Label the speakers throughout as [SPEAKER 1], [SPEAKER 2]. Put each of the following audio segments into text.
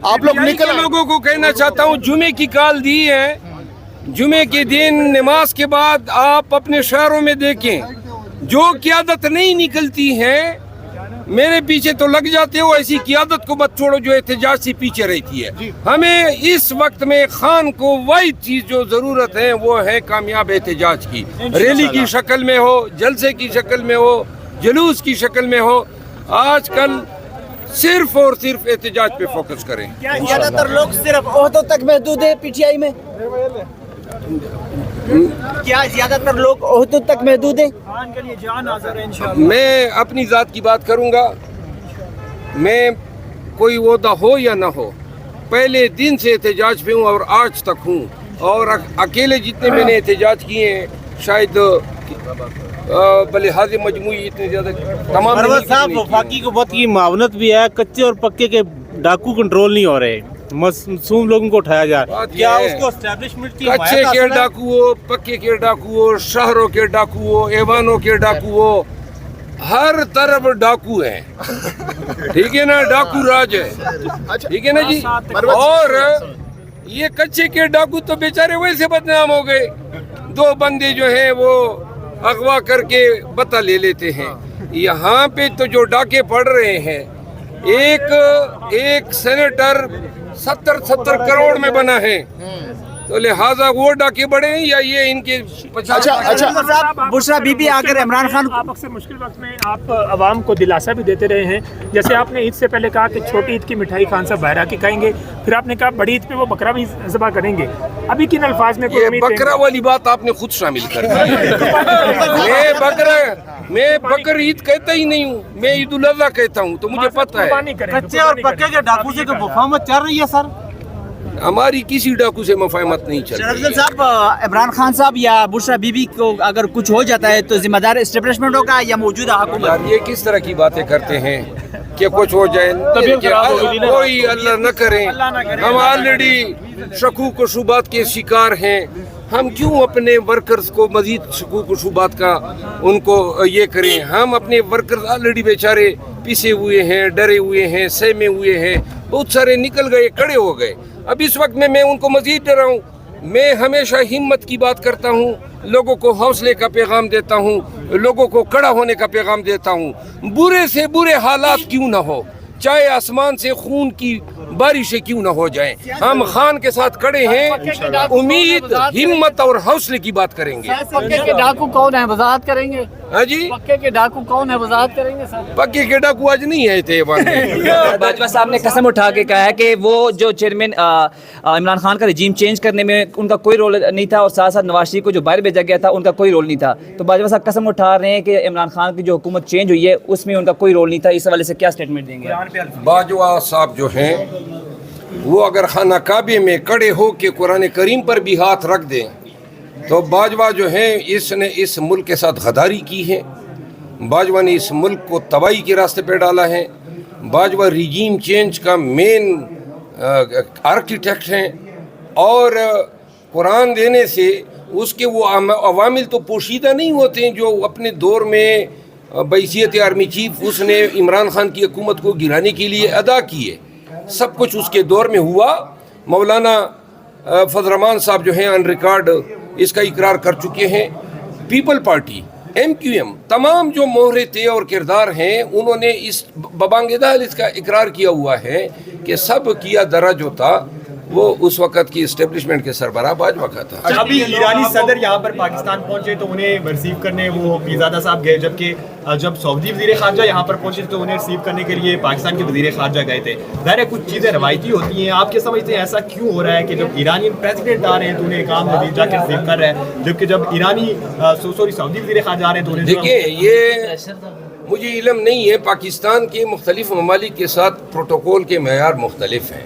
[SPEAKER 1] आप लोग निकल
[SPEAKER 2] लोगों को कहना चाहता हूँ, जुमे की कॉल दी है, जुमे के दिन नमाज के बाद आप अपने शहरों में देखें, जो क़यादत नहीं निकलती है मेरे पीछे तो लग जाते हो, ऐसी क़यादत को मत छोड़ो जो एहतजाज से पीछे रहती है। हमें इस वक्त में खान को वही चीज़ जो ज़रूरत है वो है कामयाब एहतजाज की, रैली की शक्ल में हो, जलसे की शक्ल में हो, जुलूस की शक्ल में हो। आजकल सिर्फ और सिर्फ एहतजाज पे फोकस करें।
[SPEAKER 3] ज्यादातर लोग सिर्फ ओहदों तक महदूद है पीटीआई में, क्या ज्यादातर लोग ओहदों तक महदूद है? खान के लिए जान हाजिर है इंशाअल्लाह।
[SPEAKER 2] मैं अपनी ज़ात की बात करूंगा, मैं कोई ओहदा हो या ना हो, पहले दिन से एहतजाज पे हूँ और आज तक हूँ, और अकेले जितने मैंने एहतजाज किए हैं शायद बलिहाज़ मजमूई इतने ज़्यादा तमाम
[SPEAKER 4] साहब वफाकी को बहुत की मावनत भी है, कच्चे और पक्के के डाकू कंट्रोल नहीं हो रहे, मासूम लोगों को उठाया जा रहा है, क्या उसको एस्टेब्लिशमेंट की
[SPEAKER 2] कच्चे के डाकू हो, पक्के के डाकू हो, शहरों के डाकू हो, ऐवानों के डाकू हो, हर तरफ डाकू है, ठीक है ना, डाकू राज है, ठीक है ना जी। और ये कच्चे के डाकू तो बेचारे वैसे बदनाम हो गए, दो बंदे जो हैं वो अगवा करके बता ले लेते हैं। यहाँ पे तो जो डाके पड़ रहे हैं, एक सेनेटर 70 करोड़ में बना है, तो लिहाजा वो डाके बड़े हैं या ये इनके 50।
[SPEAKER 3] अच्छा बुशरा बीबी अगर इमरान खान
[SPEAKER 5] आप अक्सर मुश्किल वक्त में आप आवाम को दिलासा भी देते रहे हैं, जैसे आपने ईद से पहले कहा कि छोटी ईद की मिठाई खान साहब बाहर आके खाएंगे, फिर आपने कहा बड़ी ईद पे वो बकरा भी ज़बह करेंगे, अभी किन अल्फाज में
[SPEAKER 2] ये बकरा वाली बात आपने खुद शामिल कर दी। मैं बकर ईद कहता ही नहीं हूँ, मैं ईद उल अज़हा कहता हूँ, तो मुझे पता है।
[SPEAKER 4] कच्चे और पक्के के डाकू से तो मुफाहमत चल रही है सर,
[SPEAKER 2] हमारी किसी डाकू से मुफाहमत नहीं चल रही है।
[SPEAKER 3] साहब इमरान खान साहब या बुशरा बीबी को अगर कुछ हो जाता है तो जिम्मेदार एस्टेब्लिशमेंट होगा या मौजूदा हुकूमत?
[SPEAKER 2] यार ये किस तरह की बातें करते हैं कि कुछ हो जाए, कोई अल्लाह न करे, हम ऑलरेडी शकूक व शुबात के शिकार हैं, हम क्यों अपने वर्कर्स को मजीद शकूक व शुबात का उनको ये करें। हम अपने वर्कर्स ऑलरेडी बेचारे पिसे हुए हैं, डरे हुए हैं, सहमे हुए हैं, बहुत सारे निकल गए, खड़े हो गए। अब इस वक्त में मैं उनको मजीद डराऊं? मैं हमेशा हिम्मत की बात करता हूं, लोगों को हौसले का पैगाम देता हूं, लोगों को खड़ा होने का पैगाम देता हूं। बुरे से बुरे हालात क्यों ना हो, चाहे आसमान से खून की बारिशें क्यों ना हो जाएं, हम खान के साथ खड़े हैं। उम्मीद, हिम्मत और हौसले की बात करेंगे।
[SPEAKER 3] पक्के के डाकू कौन है, वजाहत करेंगे?
[SPEAKER 2] हाँ जी,
[SPEAKER 3] पक्के के डाकू कौन है, वजाहत करेंगे सर?
[SPEAKER 2] पक्के के डाकू आज नहीं आए थे।
[SPEAKER 6] बाजवा साहब ने कसम उठा के कहा है कि वो जो चेयरमैन इमरान खान का रजीम चेंज करने में उनका कोई रोल नहीं था, और साथ साथ नवाज शरीफ को जो बाहर भेजा गया था उनका कोई रोल नहीं था। तो बाजवा साहब कसम उठा रहे हैं कि इमरान खान की जो हुकूमत चेंज हुई है उसमें उनका कोई रोल नहीं था, इस हवाले से क्या स्टेटमेंट देंगे?
[SPEAKER 2] बाजवा साहब जो हैं वो अगर खाना काबे में खड़े हो के कुरान करीम पर भी हाथ रख दें तो बाजवा जो है इसने इस मुल्क के साथ गद्दारी की है, बाजवा ने इस मुल्क को तबाही के रास्ते पर डाला है। बाजवा रिजीम चेंज का मेन आर्किटेक्ट हैं, और कुरान देने से उसके वो अवामिल तो पोशीदा नहीं होते हैं जो अपने दौर में बैसियत आर्मी चीफ उसने इमरान खान की हुकूमत को गिराने के लिए अदा किए। सब कुछ उसके दौर में हुआ। मौलाना फजल रहमान साहब जो हैं ऑन रिकॉर्ड इसका इकरार कर चुके हैं। पीपल पार्टी, MQM, तमाम जो मोहरे थे और किरदार हैं उन्होंने इस बबांगेदाल इसका इकरार किया हुआ है कि सब किया दरा जो था वो उस वक़्त की इस्टेब्लिशमेंट के सरबराह बाजवा का था।
[SPEAKER 7] अभी ईरानी सदर यहाँ पर पाकिस्तान पहुंचे तो उन्हें रिसीव करने वो पीरजादा साहब गए, जबकि जब सऊदी वज़ीर ख़ारजा यहाँ पर पहुंचे तो उन्हें रिसीव करने के लिए पाकिस्तान के वज़ीर ख़ारजा गए थे। ज़ाहिर है कुछ चीज़ें रवायती होती हैं, आप क्या समझते हैं ऐसा क्यों हो रहा है कि जब ईरानी प्रेसिडेंट आ रहे हैं तो उन्हें एक आम वज़ीर जाकर रिसीव कर रहे हैं, जबकि जब ईरानी सऊदी वज़ीर ख़ारजा आ रहे हैं तो उन्हें?
[SPEAKER 2] देखिए, ये मुझे इल्म नहीं है, पाकिस्तान के मुख्तलिफ ममालिक के साथ प्रोटोकॉल के मेयार मुख्तलिफ हैं।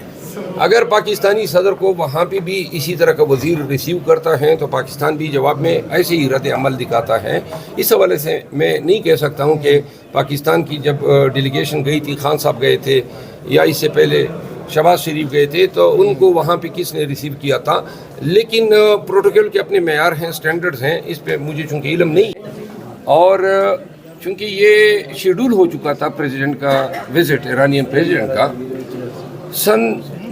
[SPEAKER 2] अगर पाकिस्तानी सदर को वहाँ पे भी इसी तरह का वज़ीर रिसीव करता है तो पाकिस्तान भी जवाब में ऐसे ही रद्द अमल दिखाता है। इस हवाले से मैं नहीं कह सकता हूँ कि पाकिस्तान की जब डेलीगेशन गई थी, खान साहब गए थे या इससे पहले शहबाज शरीफ गए थे, तो उनको वहाँ पे किसने रिसीव किया था। लेकिन प्रोटोकॉल के अपने मेयार हैं, स्टैंडर्ड्स हैं, इस पर मुझे चूँकि इल्म नहीं, और चूँकि ये शेड्यूल हो चुका था प्रेसिडेंट का विज़िट, ईरानियन प्रेसिडेंट का सन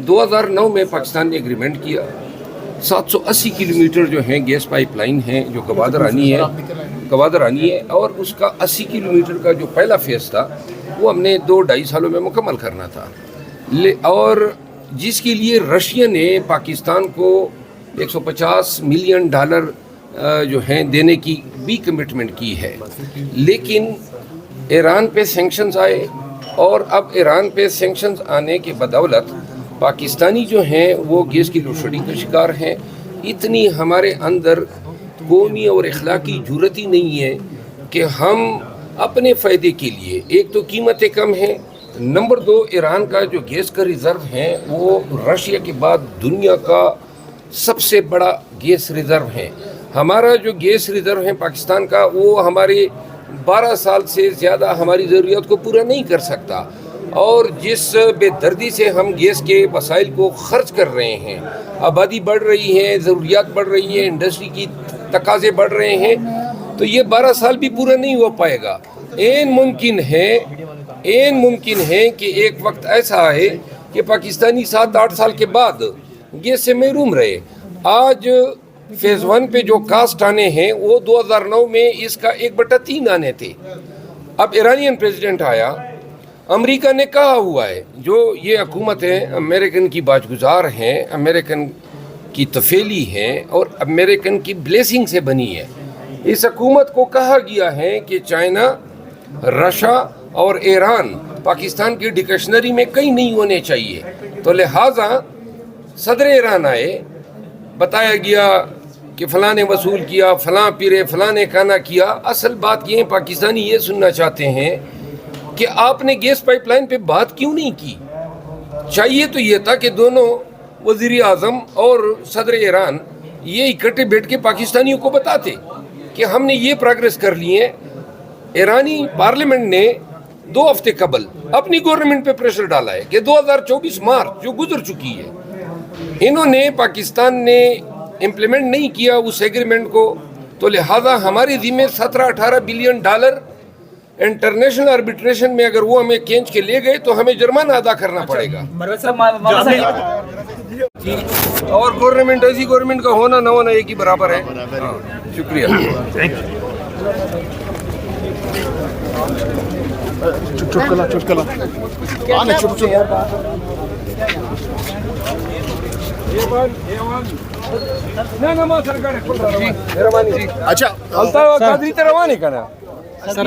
[SPEAKER 2] 2009 में पाकिस्तान ने एग्रीमेंट किया, 780 किलोमीटर जो हैं गैस पाइपलाइन है जो गवादर आनी है, और उसका 80 किलोमीटर का जो पहला फेज़ था वो हमने 2-2.5 सालों में मुकम्मल करना था, और जिसके लिए रशिया ने पाकिस्तान को $150 मिलियन जो हैं देने की भी कमिटमेंट की है। लेकिन ईरान पे सैंक्शंस आए, और अब ईरान पे सैंक्शंस आने के बदौलत पाकिस्तानी जो हैं वो गैस की लोड शेडिंग का शिकार हैं। इतनी हमारे अंदर कौमी और अखलाकी जुर्रत ही नहीं है कि हम अपने फ़ायदे के लिए, एक तो कीमतें कम हैं, नंबर 2 ईरान का जो गैस का रिज़र्व है वो रशिया के बाद दुनिया का सबसे बड़ा गैस रिज़र्व है। हमारा जो गैस रिज़र्व है पाकिस्तान का वो हमारे 12 साल से ज़्यादा हमारी ज़रूरियात को पूरा नहीं कर सकता, और जिस बेदर्दी से हम गैस के वसाइल को खर्च कर रहे हैं, आबादी बढ़ रही है, ज़रूरियात बढ़ रही है, इंडस्ट्री की तकाज़े बढ़ रहे हैं, तो ये 12 साल भी पूरा नहीं हो पाएगा। ऐन मुमकिन है कि एक वक्त ऐसा आए कि पाकिस्तानी 7-8 साल के बाद गैस से महरूम रहे। आज फेज़ 1 पे जो कास्ट आने हैं वो 2009 में इसका 1/3 आने थे। अब ईरानियन प्रेसिडेंट आया, अमेरिका ने कहा हुआ है, जो ये हुकूमत है अमेरिकन की बाजगुजार हैं, अमेरिकन की तफेली हैं और अमेरिकन की ब्लेसिंग से बनी है। इस हुकूमत को कहा गया है कि चाइना, रशिया और ईरान पाकिस्तान की डिक्शनरी में कहीं नहीं होने चाहिए, तो लिहाजा सदर ईरान आए, बताया गया कि फ़लाँ ने वसूल किया, फ़लाँ पीरे, फ़लाँ ने खाना किया। असल बात ये पाकिस्तानी ये सुनना चाहते हैं कि आपने गैस पाइपलाइन पे बात क्यों नहीं की। चाहिए तो ये था कि दोनों वज़ीर आज़म और सदर ईरान ये इकट्ठे बैठ के पाकिस्तानियों को बताते कि हमने ये प्रोग्रेस कर ली है। ईरानी पार्लियामेंट ने 2 हफ्ते कबल अपनी गवर्नमेंट पे प्रेशर डाला है कि 2024 मार्च जो गुजर चुकी है, इन्होंने पाकिस्तान ने इम्प्लीमेंट नहीं किया उस एग्रीमेंट को, तो लिहाजा हमारे ज़िम्मे $17-18 बिलियन इंटरनेशनल आर्बिट्रेशन में अगर वो हमें खींच के ले गए तो हमें जुर्माना अदा करना पड़ेगा। और गवर्नमेंट ऐसी गवर्नमेंट का होना ना होना एक ही बराबर है। शुक्रिया।
[SPEAKER 1] चुटकला अच्छा
[SPEAKER 2] कादरी रवानी करना
[SPEAKER 1] सर